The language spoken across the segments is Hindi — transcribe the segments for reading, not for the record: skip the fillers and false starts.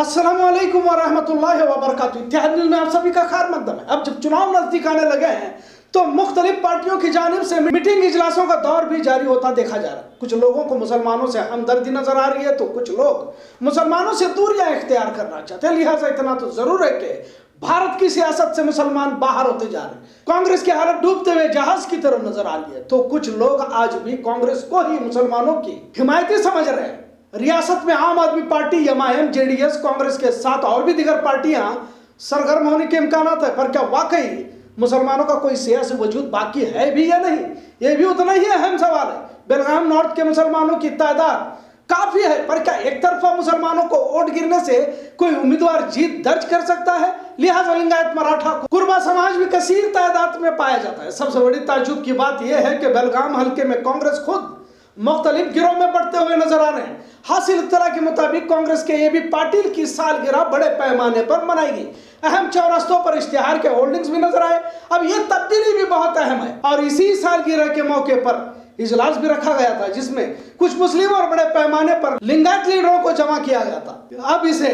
अस्सलाम वालेकुम वरहमतुल्लाहि वबरकातुहू। इत्तेहाद न्यूज़ में आप सभी का खैर मकदम है। अब जब चुनाव नजदीक आने लगे हैं तो मुख्तलिफ पार्टियों की जानिब से मीटिंग इजलासों का दौर भी जारी होता देखा जा रहा है। कुछ लोगों को मुसलमानों से हमदर्दी नजर आ रही है तो कुछ लोग मुसलमानों से दूरियां इख्तियार करना चाहते हैं। लिहाजा इतना तो जरूर है कि भारत की सियासत से मुसलमान बाहर होते जा रहे हैं। कांग्रेस की हालत डूबते हुए जहाज की तरफ नजर आ रही है तो कुछ लोग आज भी कांग्रेस को ही मुसलमानों की हिमायती समझ रहे हैं। रियासत में आम आदमी पार्टी, एमआईएम, जेडीएस, कांग्रेस के साथ और भी दीगर पार्टियां सरगर्म होने के इम्कान है, पर क्या वाकई मुसलमानों का कोई सियासी वजूद बाकी है भी या नहीं, यह भी उतना ही अहम सवाल है। बेलगाम नॉर्थ के मुसलमानों की तादाद काफी है, पर क्या एक तरफा मुसलमानों को वोट गिरने से कोई उम्मीदवार जीत दर्ज कर सकता है? लिहाजा लिंगायत, मराठा, कुर्मा समाज भी कसीर तादाद में पाया जाता है। सबसे बड़ी ताज्जुब की बात यह है कि बेलगाम हल्के में कांग्रेस खुद मुख्तलिफ गिरोह में बढ़ते हुए नजर आ रहे हैं। हासिल इत्तला के मुताबिक कांग्रेस के ये भी पाटिल की सालगिरह बड़े पैमाने पर मनाएगी। अहम चौरस्तों पर इश्तिहार के होर्डिंग्स भी नजर आए। अब ये तब्दीली भी बहुत अहम है और इसी सालगिरह के मौके पर इजलास भी रखा गया था जिसमें कुछ मुस्लिम और बड़े पैमाने पर लिंगायत लीडरों को जमा किया गया था। अब इसे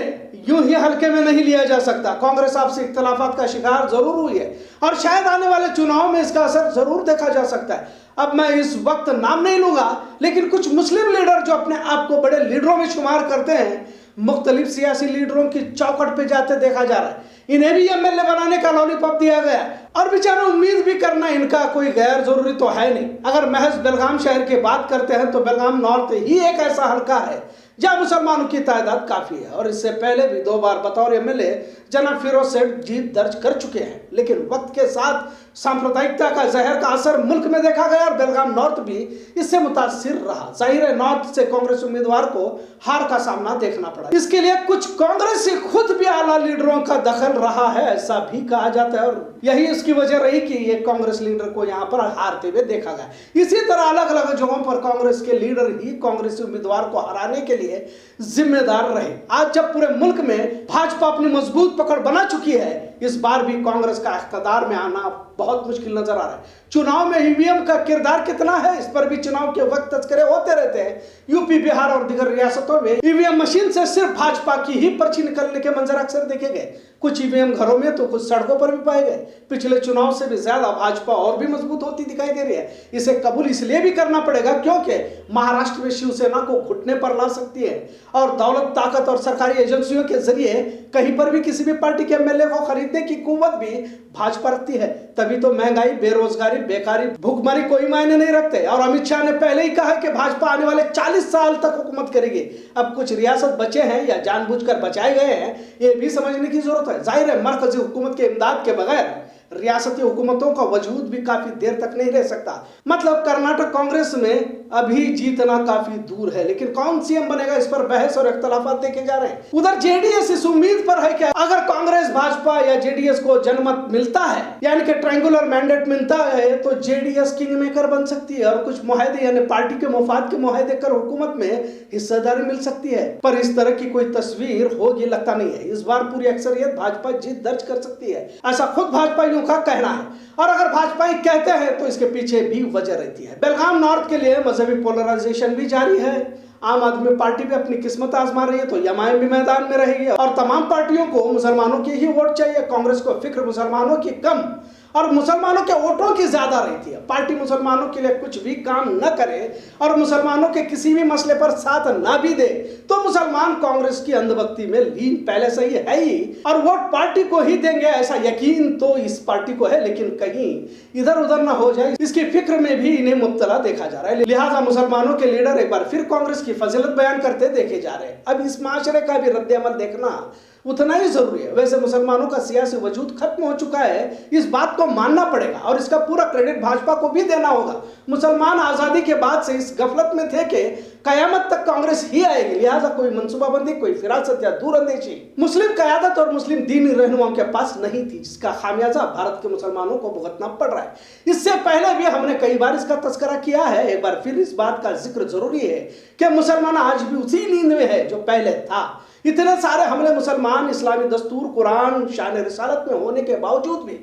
यूं ही हल्के में नहीं लिया जा सकता। कांग्रेस आपसी इख्तलाफात का शिकार जरूर हुई है और शायद आने वाले चुनाव में इसका असर जरूर देखा जा सकता है। अब मैं इस वक्त नाम नहीं लूंगा, लेकिन कुछ मुस्लिम लीडर जो अपने आप को बड़े लीडरों में शुमार करते हैं, मुख्तलिफ सियासी लीडरों की चौखट पे जाते देखा जा रहा है। इन्हें भी एमएलए बनाने का लॉलीपॉप दिया गया और बेचारा उम्मीद भी करना इनका कोई गैर जरूरी तो है नहीं। अगर महज बेलगाम शहर की बात करते हैं तो बेलगाम नॉर्थ ही एक ऐसा हल्का है जहां मुसलमानों की तादाद काफी है और इससे पहले भी 2 बार बतौर एमएलए जनाब फिरोज सेठ जीत दर्ज कर चुके हैं। लेकिन वक्त के साथ सांप्रदायिकता का जहर का असर मुल्क में देखा गया और बेलगाम नॉर्थ भी इससे मुतासिर रहा। जाहिर है नॉर्थ से कांग्रेस उम्मीदवार को हार का सामना देखना पड़ा। इसके लिए कुछ कांग्रेस से खुद भी आला लीडरों का दखल रहा है, ऐसा भी कहा जाता है और यही इसकी वजह रही कि ये कांग्रेस लीडर को यहाँ पर हारते हुए देखा गया। इसी तरह अलग अलग जगहों पर कांग्रेस के लीडर ही कांग्रेसी उम्मीदवार को हराने के लिए जिम्मेदार रहे। आज जब पूरे मुल्क में भाजपा अपनी मजबूत पकड़ बना चुकी है, इस बार भी कांग्रेस का इख्तिदार में आना बहुत मुश्किल नजर आ रहा है। चुनाव में ईवीएम का किरदार कितना है, इस पर भी चुनाव के वक्त तस्करे होते रहते हैं। यूपी, बिहार और दीगर रियासतों में ईवीएम मशीन से सिर्फ भाजपा की ही पर्ची निकलने के मंजर अक्सर देखे गए। कुछ ईवीएम घरों में तो कुछ सड़कों पर भी पाए गए। पिछले चुनाव से भी ज्यादा भाजपा और भी मजबूत होती दिखाई दे रही है। इसे कबूल इसलिए भी करना पड़ेगा क्योंकि महाराष्ट्र में शिवसेना को घुटने पर ला सकती है और दौलत, ताकत और सरकारी एजेंसियों के जरिए कहीं पर भी किसी भी पार्टी के एमएलए को खरीदने की कुव्वत भी भाजपा रखती है। तभी तो महंगाई, बेरोजगारी, बेकारी, भूखमरी कोई मायने नहीं रखते। और अमित शाह ने पहले ही कहा कि भाजपा आने वाले 40 साल तक हुकूमत करेगी। अब कुछ रियासत बचे हैं या जानबूझकर बचाए गए हैं, ये भी समझने की जरूरत है। जाहिर है मरकजी हुकूमत के इमदाद के बगैर रियासती हुकूमतों का वजूद भी काफी देर तक नहीं रह सकता। मतलब कर्नाटक कांग्रेस में अभी जीतना काफी दूर है, लेकिन कौन सीएम बनेगा इस पर बहस और इख्तलाफात देखे जा रहे हैं। उधर जेडीएस इस उम्मीद पर है कि अगर कांग्रेस, भाजपा या जेडीएस को जनमत मिलता है, यानी कि ट्रायंगुलर मैंडेट मिलता है, तो जेडीएस किंग मेकर बन सकती है और कुछ मुआहदे यानी पार्टी के मुफाद के मुआहदे कर हुकूमत में हिस्सेदारी मिल सकती है। पर इस तरह की कोई तस्वीर होगी लगता नहीं है। इस बार पूरी अक्सरियत भाजपा जीत दर्ज कर सकती है, ऐसा खुद भाजपाइयों का कहना है। और अगर भाजपाई कहते हैं तो इसके पीछे भी वजह रहती है। बेलगाम नॉर्थ के लिए मजहबी पोलराइजेशन भी जारी है। आम आदमी पार्टी भी अपनी किस्मत आजमा रही है तो एमआईएम भी मैदान में रहेगी और तमाम पार्टियों को मुसलमानों की ही वोट चाहिए। कांग्रेस को फिक्र मुसलमानों की कम और मुसलमानों के वोटों की ज्यादा रहती है। पार्टी मुसलमानों के लिए कुछ भी काम न करे और मुसलमानों के किसी भी मसले पर साथ ना भी दे तो मुसलमान कांग्रेस की अंधभक्ति में लीन पहले से ही है ही और वोट पार्टी को ही देंगे, ऐसा यकीन तो इस पार्टी को है। लेकिन कहीं इधर उधर ना हो जाए, इसकी फिक्र में भी इन्हें मुब्तला देखा जा रहा है। लिहाजा मुसलमानों के लीडर एक बार फिर कांग्रेस की फजीलत बयान करते देखे जा रहे हैं। अब इस माशरे का भी रद्द-ए-अमल देखना उतना ही जरूरी है। वैसे मुसलमानों का सियासी वजूद खत्म हो चुका है, इस बात को मानना पड़ेगा और इसका पूरा क्रेडिट भाजपा को भी देना होगा। मुसलमान आजादी के बाद से इस गफलत में थे कि कयामत तक कांग्रेस ही आएगी। लिहाजा कोई मंसूबाबंदी, कोई फिरासत या दूरअंदेशी मुस्लिम क़यादत और मुस्लिम दीनी रहनुमाओं के पास नहीं थी, जिसका खामियाजा भारत के मुसलमानों को भुगतना पड़ रहा है। इससे पहले भी हमने कई बार इसका तस्करा किया है। एक बार फिर इस बात का जिक्र जरूरी है कि मुसलमान आज भी उसी नींद में है जो पहले था। इतने सारे हमले मुसलमान, इस्लामी दस्तूर, कुरान, शान रिसालत में होने के बावजूद भी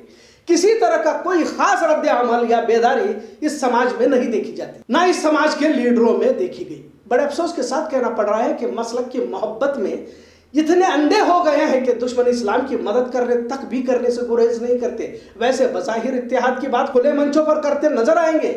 किसी तरह का कोई खास रद्द अमल या बेदारी इस समाज में नहीं देखी जाती, ना इस समाज के लीडरों में देखी गई। बड़े अफसोस के साथ कहना पड़ रहा है कि मसलक की मोहब्बत में इतने अंधे हो गए हैं कि दुश्मन इस्लाम की मदद करने तक भी करने से गुरेज नहीं करते। वैसे बज़ाहिर इत्तेहाद की बात खुले मंचों पर करते नजर आएंगे,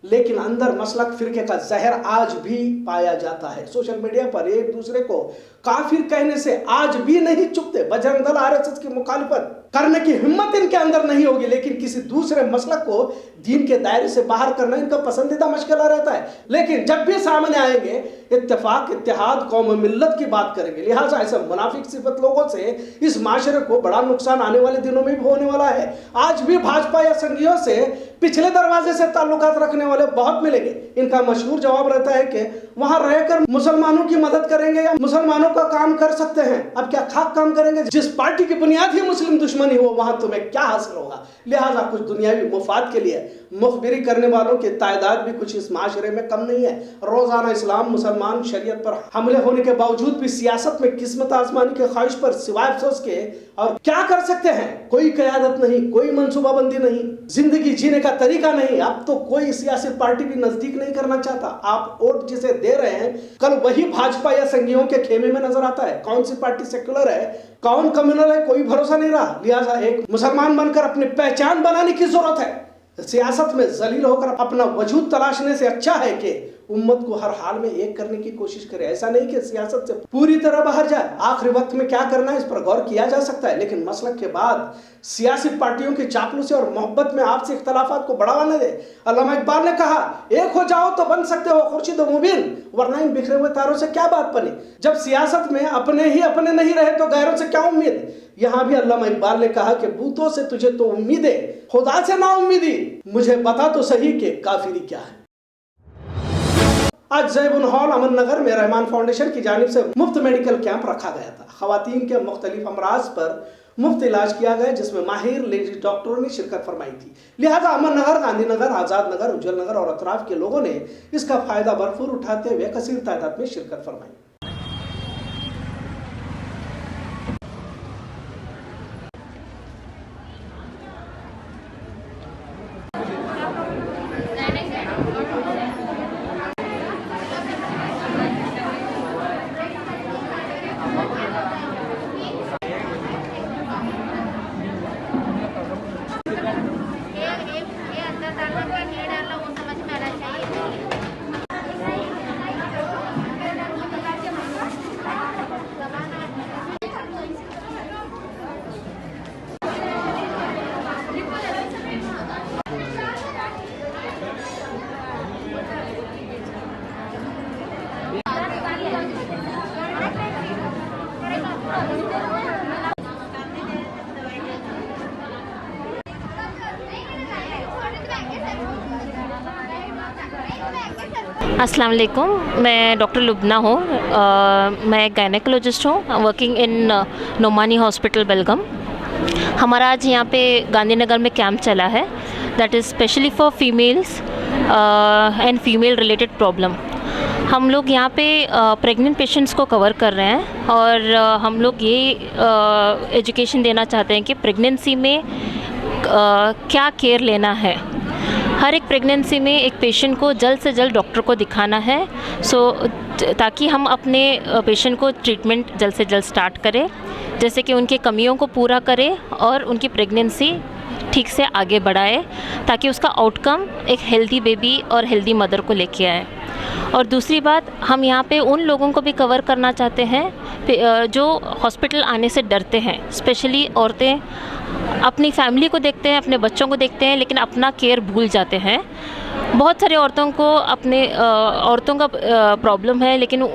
लेकिन अंदर मसलक फिरके का जहर आज भी पाया जाता है। सोशल मीडिया पर एक दूसरे को काफिर कहने से आज भी नहीं चुपते। बजरंग दल आरएसएस की मुखालिफत करने की हिम्मत इनके अंदर नहीं होगी, लेकिन किसी दूसरे मसलक को दीन के दायरे से बाहर करना इनका पसंदीदा मशगला रहता है। लेकिन जब भी सामने आएंगे इत्तेफाक, इत्तेहाद, कौम मिल्लत की बात करेंगे। लिहाजा ऐसे मुनाफिक सिफत लोगों से इस माशरे को बड़ा नुकसान आने वाले दिनों में भी होने वाला है। आज भी भाजपा या संघियों से पिछले दरवाजे से ताल्लुकात रखने वाले बहुत मिलेंगे। इनका मशहूर जवाब रहता है कि वहां रहकर मुसलमानों की मदद करेंगे या मुसलमानों का काम कर सकते हैं। अब क्या खाक काम करेंगे? जिस पार्टी की बुनियाद ही मुस्लिम दुश्मनी हो, वहां तुम्हें क्या हासिल होगा? लिहाजा कुछ दुनियावी मुफाद के लिए मुखबिरी करने वालों की तादाद भी कुछ इस माशरे में कम नहीं है। रोजाना इस्लाम, मुसलमान, शरीयत पर हमले होने के बावजूद भी सियासत में किस्मत आजमानी के ख्वाहिश पर सिवाय अफसोस के और क्या कर सकते हैं? कोई क़यादत नहीं, कोई मनसूबाबंदी नहीं, जिंदगी जीने का तरीका नहीं। अब तो कोई सियासी पार्टी भी नजदीक नहीं करना चाहता। आप वोट जिसे दे रहे हैं, कल वही भाजपा या संघियों के खेमे में नजर आता है। कौन सी पार्टी सेक्युलर है, कौन कम्युनल है, कोई भरोसा नहीं रहा। लिहाजा एक मुसलमान बनकर अपनी पहचान बनाने की जरूरत है। सियासत में जलील होकर अपना वजूद तलाशने से अच्छा है कि उम्मत को हर हाल में एक करने की कोशिश करे। ऐसा नहीं कि सियासत से पूरी तरह बाहर जाए। आखिरी वक्त में क्या करना है इस पर गौर किया जा सकता है, लेकिन मसलक के बाद सियासी पार्टियों की चापलूसी और मोहब्बत में आपसी इख्तलाफात को बढ़ावा न दे। अल्लामा इकबाल ने कहा, एक हो जाओ तो बन सकते हो खुर्शीद मुबीन, वरना इन बिखरे हुए तारों से क्या बात बनी। जब सियासत में अपने ही अपने नहीं रहे तो गैरों से क्या उम्मीद। यहाँ भी अल्लामा इकबाल ने कहा कि बूतों से तुझे तो उम्मीद है, खुदा से ना उम्मीदी, मुझे बता तो सही कि काफिरी क्या है। आज ज़ैबुन हॉल अमन नगर में रहमान फाउंडेशन की जानिब से मुफ्त मेडिकल कैंप रखा गया था। खवातीन के मुख्तलिफ अमराज पर मुफ्त इलाज किया गया, जिसमें माहिर लेडी डॉक्टरों ने शिरकत फरमाई थी। लिहाजा अमन नगर, गांधी नगर, आज़ाद नगर, उज्जवल नगर और अतराफ के लोगों ने इसका फायदा भरपूर उठाते हुए कसीर तादाद में शिरकत फरमाई। अस्सलाम वालेकुम, मैं डॉक्टर लुबना हूँ। मैं गायनेकोलॉजिस्ट हूँ, वर्किंग इन नोमानी हॉस्पिटल बेलगाम। हमारा आज यहाँ पे गांधीनगर में कैंप चला है, that is specially for females and female related problem. हम लोग यहाँ पे प्रेग्नेंट पेशेंट्स को कवर कर रहे हैं और हम लोग ये एजुकेशन देना चाहते हैं कि प्रेगनेंसी में क्या केयर लेना है। हर एक प्रेगनेंसी में एक पेशेंट को जल्द से जल्द डॉक्टर को दिखाना है, ताकि हम अपने पेशेंट को ट्रीटमेंट जल्द से जल्द स्टार्ट करें, जैसे कि उनके कमियों को पूरा करें और उनकी प्रेगनेंसी ठीक से आगे बढ़ाए, ताकि उसका आउटकम एक हेल्दी बेबी और हेल्दी मदर को लेके आए। और दूसरी बात, हम यहाँ पे उन लोगों को भी कवर करना चाहते हैं जो हॉस्पिटल आने से डरते हैं। स्पेशली औरतें अपनी फैमिली को देखते हैं, अपने बच्चों को देखते हैं, लेकिन अपना केयर भूल जाते हैं। बहुत सारे औरतों को औरतों का प्रॉब्लम है, लेकिन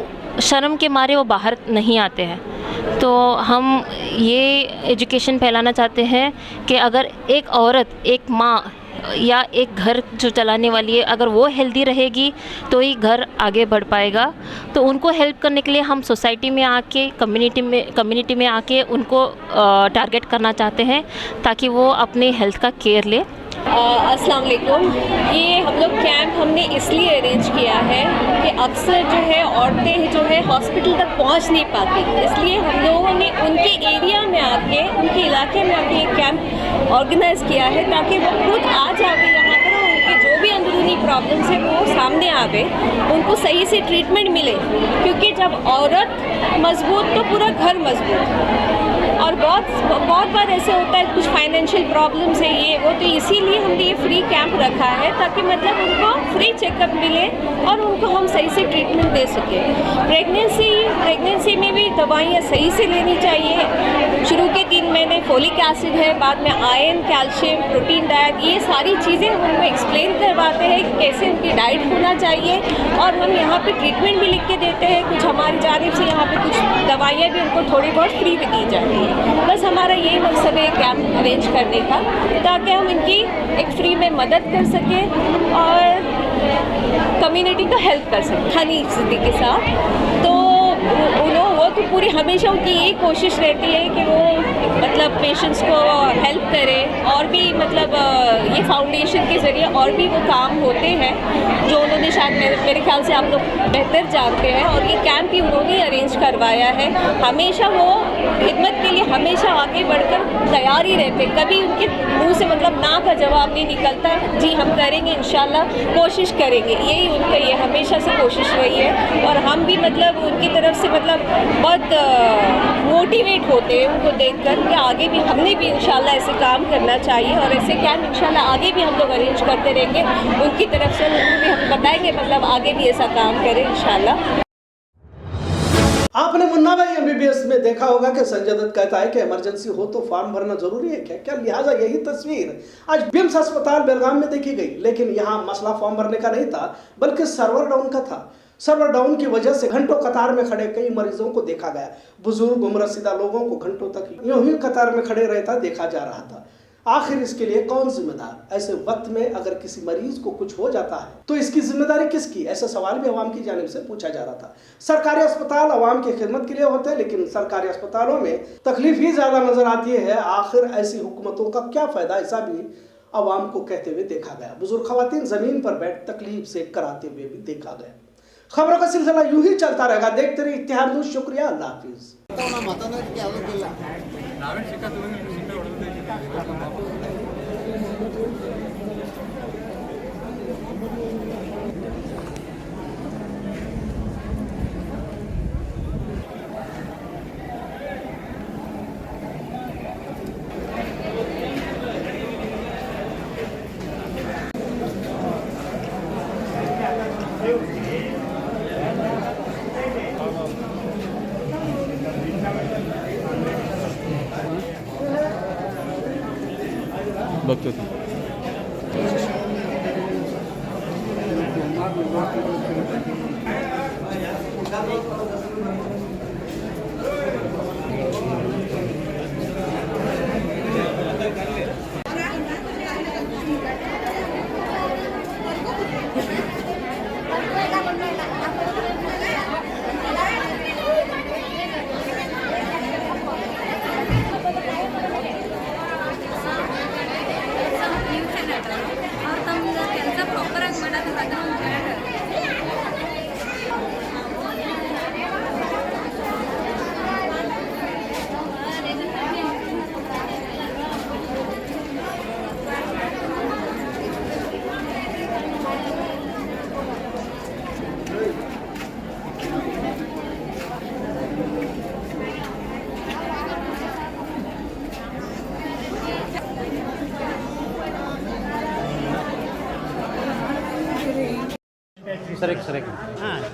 शर्म के मारे वो बाहर नहीं आते हैं। तो हम ये एजुकेशन फैलाना चाहते हैं कि अगर एक औरत, एक माँ या एक घर जो चलाने वाली है, अगर वो हेल्दी रहेगी तो ही घर आगे बढ़ पाएगा। तो उनको हेल्प करने के लिए हम सोसाइटी में आके, कम्युनिटी में आके उनको टारगेट करना चाहते हैं, ताकि वो अपने हेल्थ का केयर ले। अस्सलाम वालेकुम। ये हम लोग कैंप हमने इसलिए अरेंज किया है कि अक्सर जो है औरतें जो है हॉस्पिटल तक पहुंच नहीं पाती, इसलिए हम लोगों ने उनके एरिया में आके, उनके इलाके में आके ये कैंप ऑर्गेनाइज़ किया है, ताकि वो खुद आ जाके यहाँ पर उनके जो भी अंदरूनी प्रॉब्लम्स है वो सामने आवे, उनको सही से ट्रीटमेंट मिले। क्योंकि जब औरत मजबूत तो पूरा घर मजबूत। और बहुत बार ऐसे होता है कुछ फाइनेंशियल प्रॉब्लम्स है ये वो, तो इसीलिए हमने ये फ्री कैंप रखा है ताकि मतलब उनको फ्री चेकअप मिले और उनको हम सही से ट्रीटमेंट दे सकें। प्रेगनेंसी में भी दवाइयाँ सही से लेनी चाहिए। शुरू के 3 महीने फोलिक एसिड है, बाद में आयरन, कैल्शियम, प्रोटीन डाइट, ये सारी चीज़ें हम उनको एक्सप्लेन करवाते हैं कि कैसे उनकी डाइट होना चाहिए। और हम यहाँ पे ट्रीटमेंट भी लिख के देते हैं, कुछ हमारी जानिब से यहाँ पे कुछ दवाइयाँ भी उनको थोड़ी बहुत फ्री भी दी जाती है। बस हमारा यही मकसद है कैंप अरेंज करने का, ताकि हम इनकी एक फ्री में मदद कर सकें और कम्युनिटी का हेल्प कर सकें हनी सिद्दीकी के साथ। तो वो तो पूरी हमेशा उनकी यही कोशिश रहती है कि वो मतलब पेशेंट्स को हेल्प करें। और भी मतलब ये फाउंडेशन के ज़रिए और भी वो काम होते हैं जो उन्होंने शायद मेरे ख्याल से आप लोग बेहतर जानते हैं। और ये कैंप भी उन्होंने अरेंज करवाया है। हमेशा वो खिदमत के लिए हमेशा आगे बढ़कर तैयार ही रहते, कभी उनके मुंह से मतलब ना का जवाब नहीं निकलता। जी हम करेंगे, इंशाल्लाह कोशिश करेंगे, यही उनका ये हमेशा से कोशिश रही है। और हम भी मतलब उनकी तरफ से मतलब बहुत मोटिवेट होते हैं उनको देखकर कि आगे भी हमने भी इंशाल्लाह ऐसे काम करना चाहिए। और ऐसे कैंप इंशाल्लाह आगे भी हम लोग अरेंज करते रहेंगे। उनकी तरफ से उनको भी हम बताएंगे मतलब आगे भी ऐसा काम करें इंशाल्लाह। आपने मुन्ना भाई MBBS में देखा होगा कि संजय दत्त कहता है कि इमरजेंसी हो तो फॉर्म भरना जरूरी है क्या लिहाजा यही तस्वीर आज बिम्स अस्पताल बेलगाम में देखी गई। लेकिन यहाँ मसला फॉर्म भरने का नहीं था, बल्कि सर्वर डाउन का था। सर्वर डाउन की वजह से घंटों कतार में खड़े कई मरीजों को देखा गया। बुजुर्ग उम्र सीधा लोगों को घंटों तक यूं ही कतार में खड़े रहता देखा जा रहा था। आखिर इसके लिए कौन जिम्मेदार? ऐसे वक्त में अगर किसी मरीज को कुछ हो जाता है तो इसकी जिम्मेदारी किसकी? ऐसा सवाल भी अवाम की जानिब से पूछा जा रहा था। सरकारी अस्पताल अवाम की खिदमत के लिए होते हैं, लेकिन सरकारी अस्पतालों में तकलीफ ही ज्यादा नजर आती है। आखिर ऐसी हुकूमतों का क्या फायदा? ऐसा भी अवाम को कहते हुए देखा गया। बुजुर्ग खवातीन जमीन पर बैठ तकलीफ से कराते हुए भी देखा गया। खबरों का सिलसिला यूं ही चलता रहेगा। देखते रहिए इत्तेहाद न्यूज़। शुक्रिया, अल्लाह हाफिज। बघतो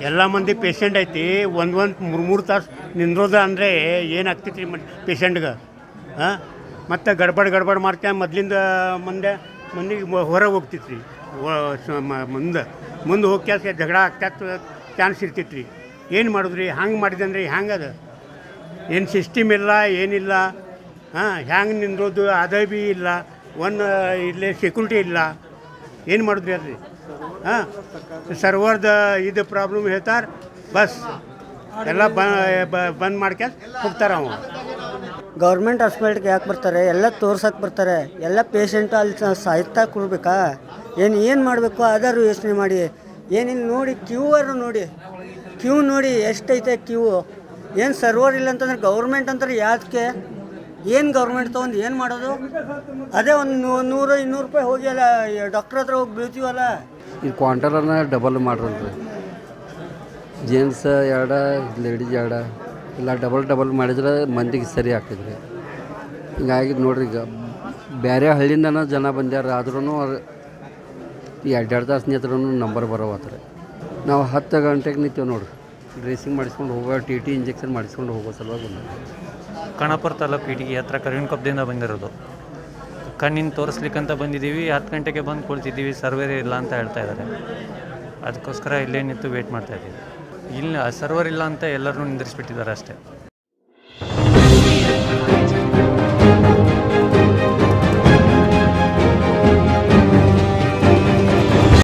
ಎಲ್ಲ ಮಂದಿ ಪೇಷಂಟ್ ಐತಿ ಒಂದು ಮೂರು ತಾಸು ನಿಂದ್ರೋದ ಅಂದರೆ ಏನಾಗ್ತೈತಿ ರೀ ಪೇಷಂಟ್ಗೆ ಮತ್ತು ಗಡ್ಬಡ್ ಮಾಡ್ತಾ ಮೊದಲಿಂದ ಮಂದಿಗೆ ಹೊರಗೆ ಹೋಗ್ತೈತಿ ರೀ ಮುಂದೆ ಹೋಗ್ಯಾಸ ಜಗಳ ಆಗ್ತಾ ಚಾನ್ಸ್ ಇರ್ತೈತಿ ರೀ. ಏನು ಮಾಡೋದು ರೀ? ಹಂಗೆ ಮಾಡಿದಂದ್ರೆ ಹ್ಯಾಂಗೆ ಅದು ಏನು ಸಿಸ್ಟಮ್ ಇಲ್ಲ ಏನಿಲ್ಲ. ಹ್ಯಾಂಗೆ ನಿಂದ್ರೋದು ಅದೇ ಭೀ ಇಲ್ಲ, ಇಲ್ಲೇ ಸೆಕ್ಯೂರಿಟಿ ಇಲ್ಲ. ಏನು ಮಾಡಿದ್ರಿ ಅದ್ರಿ? ಸರ್ವರ್ದ ಇದು ಪ್ರಾಬ್ಲಮ್ ಹೇಳ್ತಾರೆ, ಬಸ್ ಎಲ್ಲ ಬಂದ್ ಮಾಡ್ಕೊಂಡು ಹೋಗ್ತಾರೆ. ಅವ ಗೌರ್ಮೆಂಟ್ ಹಾಸ್ಪಿಟ್ಲ್ಗೆ ಯಾಕೆ ಬರ್ತಾರೆ? ಎಲ್ಲ ತೋರ್ಸಕ್ಕೆ ಬರ್ತಾರೆ. ಎಲ್ಲ ಪೇಷಂಟು ಅಲ್ಲಿ ಸಾಯ್ತಾ ಕೊಡ್ಬೇಕಾ? ಏನು ಮಾಡಬೇಕು ಅದಾರು ಯೋಚನೆ ಮಾಡಿ. ಏನಿಲ್ಲ ನೋಡಿ, ಕ್ಯೂ ನೋಡಿ ಎಷ್ಟೈತೆ ಕ್ಯೂ. ಏನು ಸರ್ವರ್ ಇಲ್ಲ ಅಂತಂದ್ರೆ ಗೌರ್ಮೆಂಟ್ ಅಂತಾರೆ ಯಾಕೆ? ಏನು ಗೌರ್ಮೆಂಟ್ ತೊಗೊಂಡು ಏನು ಮಾಡೋದು? ಅದೇ ಒಂದು 100-200 ರೂಪಾಯಿ ಹೋಗಿ ಅಲ್ಲ ಡಾಕ್ಟ್ರ್ ಹತ್ರ ಹೋಗಿ ಬೀಳ್ತೀವಲ್ಲ. ಇದು ಕ್ವಾಂಟರನ್ನ ಡಬಲ್ ಮಾಡ್ರಲ್ರಿ. Gents 2, ladies 2. ಇಲ್ಲ ಡಬಲ್ ಮಾಡಿದ್ರೆ ಮಂದಿಗೆ ಸರಿ ಆಗ್ತಿದ್ರಿ. ಹಿಂಗಾಗಿ ನೋಡ್ರಿ, ಈಗ ಬೇರೆ ಹಳ್ಳಿಯಿಂದನೂ ಜನ ಬಂದ್ಯಾರ, ಆದ್ರೂ ಈ 2 ತಾಸು ನಿಂತ್ರೂ ನಂಬರ್ ಬರೋವತ್ತಾರೆ. ನಾವು 10 ಗಂಟೆಗೆ ನಿಂತೇವೆ ನೋಡ್ರಿ, ಡ್ರೆಸ್ಸಿಂಗ್ ಮಾಡಿಸ್ಕೊಂಡು ಹೋಗೋ, TT ಇಂಜೆಕ್ಷನ್ ಮಾಡಿಸ್ಕೊಂಡು ಹೋಗೋ ಸಲುವಾಗಿ ಬಂದ. ಖಾನಾಪುರ ತಾಲೂಕು ಇಟಗಿ ಹತ್ರ ಕರಿವಿನಕೊಪ್ಪದಿಂದ ಬಂದಿರೋದು. ಕಣ್ಣಿನ ತೋರಿಸ್ಲಿಕ್ಕಂತ ಬಂದಿದ್ದೀವಿ. 10 ಗಂಟೆಗೆ ಬಂದು ಕುಳಿತಿದ್ದೀವಿ, ಸರ್ವರ್ ಇಲ್ಲ ಅಂತ ಹೇಳ್ತಾ ಇದ್ದಾರೆ. ಅದಕ್ಕೋಸ್ಕರ ಇಲ್ಲೇ ನಿಂತು ವೇಟ್ ಮಾಡ್ತಾಯಿದ್ದೀವಿ. ಇಲ್ಲ ಸರ್ವರ್ ಇಲ್ಲ ಅಂತ ಎಲ್ಲರನ್ನೂ ನಿಂದಿರಿಸ್ಬಿಟ್ಟಿದ್ದಾರೆ ಅಷ್ಟೇ.